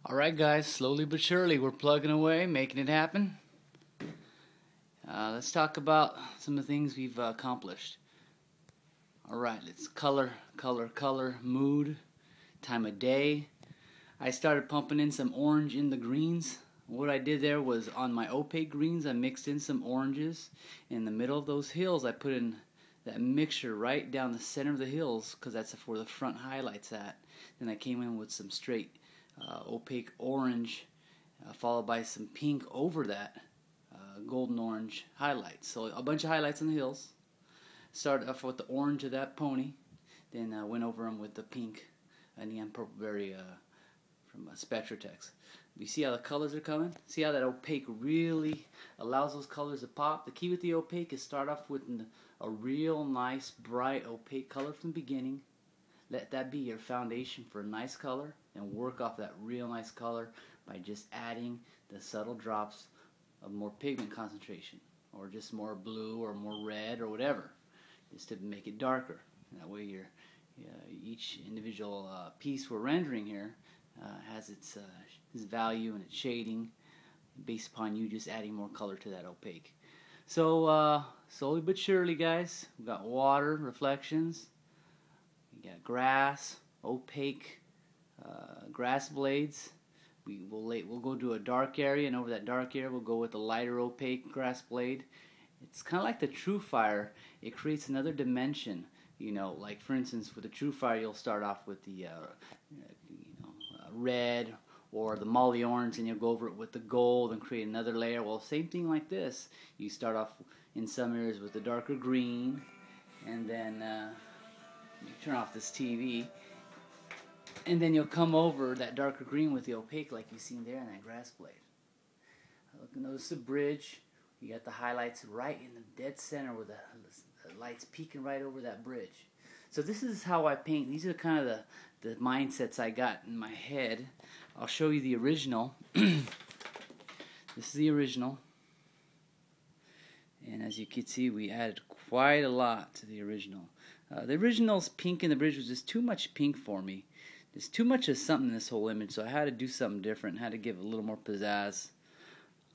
Alright guys, slowly but surely we're plugging away, making it happen. Let's talk about some of the things we've accomplished. Alright, let's color, mood, time of day. I started pumping in some orange in the greens. What I did there was on my opaque greens I mixed in some oranges. In the middle of those hills I put in that mixture right down the center of the hills because that's where the front highlight's at. Then I came in with some straight opaque orange followed by some pink over that golden orange highlights. So a bunch of highlights on the hills. Started off with the orange of that pony, then went over them with the pink neon purple berry from Spectra. You see how the colors are coming? See how that opaque really allows those colors to pop? The key with the opaque is start off with a real nice bright opaque color from the beginning. Let that be your foundation for a nice color, and work off that real nice color by just adding the subtle drops of more pigment concentration, or just more blue or more red or whatever, just to make it darker. That way each individual piece we're rendering here has its value and its shading based upon you just adding more color to that opaque. So slowly but surely, guys, we've got water reflections, we got grass, opaque grass blades. We'll go to a dark area, and over that dark area we'll go with a lighter opaque grass blade. It's kind of like the True Fire. It creates another dimension. You know, like for instance, with the True Fire, you'll start off with the red or the molly orange, and you'll go over it with the gold and create another layer. Well, same thing like this. You start off in some areas with the darker green, and then you turn off this TV, and then you'll come over that darker green with the opaque like you've seen there in that grass blade. Notice the bridge. You got the highlights right in the dead center where the light's peeking right over that bridge. So this is how I paint. These are kind of the mindsets I got in my head. I'll show you the original. This is the original. And as you can see, we added quite a lot to the original. The original's pink in the bridge was just too much pink for me. There's too much of something in this whole image, so I had to do something different. I had to give it a little more pizzazz.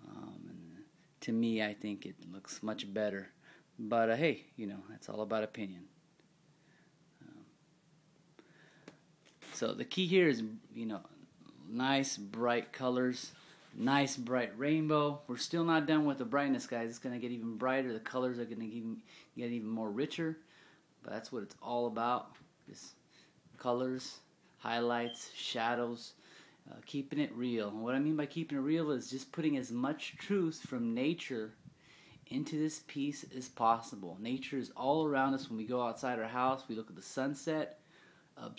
And to me, I think it looks much better. But hey, you know, that's all about opinion. So the key here is, you know, nice bright colors, nice bright rainbow. We're still not done with the brightness, guys. It's going to get even brighter. The colors are going to get even more richer. But that's what it's all about. Just colors, highlights, shadows, keeping it real. And what I mean by keeping it real is just putting as much truth from nature into this piece as possible. Nature is all around us. When we go outside our house, we look at the sunset.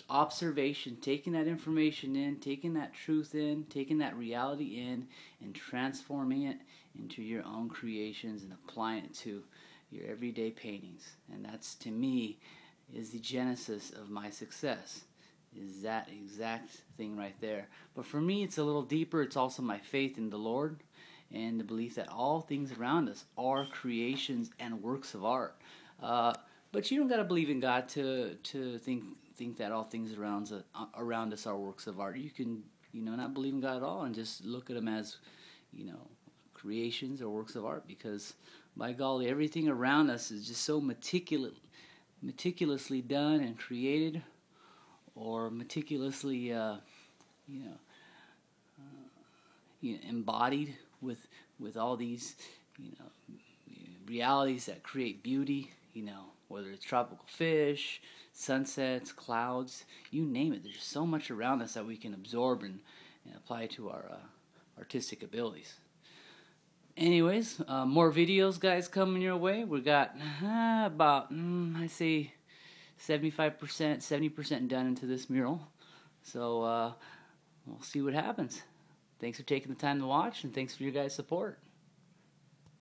Observation, taking that information in, taking that truth in, taking that reality in, and transforming it into your own creations and applying it to your everyday paintings. And that's, to me, is the genesis of my success, is that exact thing right there. But for me, it's a little deeper. It's also my faith in the Lord and the belief that all things around us are creations and works of art. But you don't got to believe in God to think that all things around us are works of art. You can, not believe in God at all and just look at them as, creations or works of art, because by golly, everything around us is just so meticulously done and created, or meticulously, embodied with all these, realities that create beauty. Whether it's tropical fish, sunsets, clouds, you name it. There's so much around us that we can absorb and apply to our artistic abilities. Anyways, more videos, guys, coming your way. We got about, I say, 75%, 70% done into this mural. So we'll see what happens. Thanks for taking the time to watch, and thanks for your guys' support.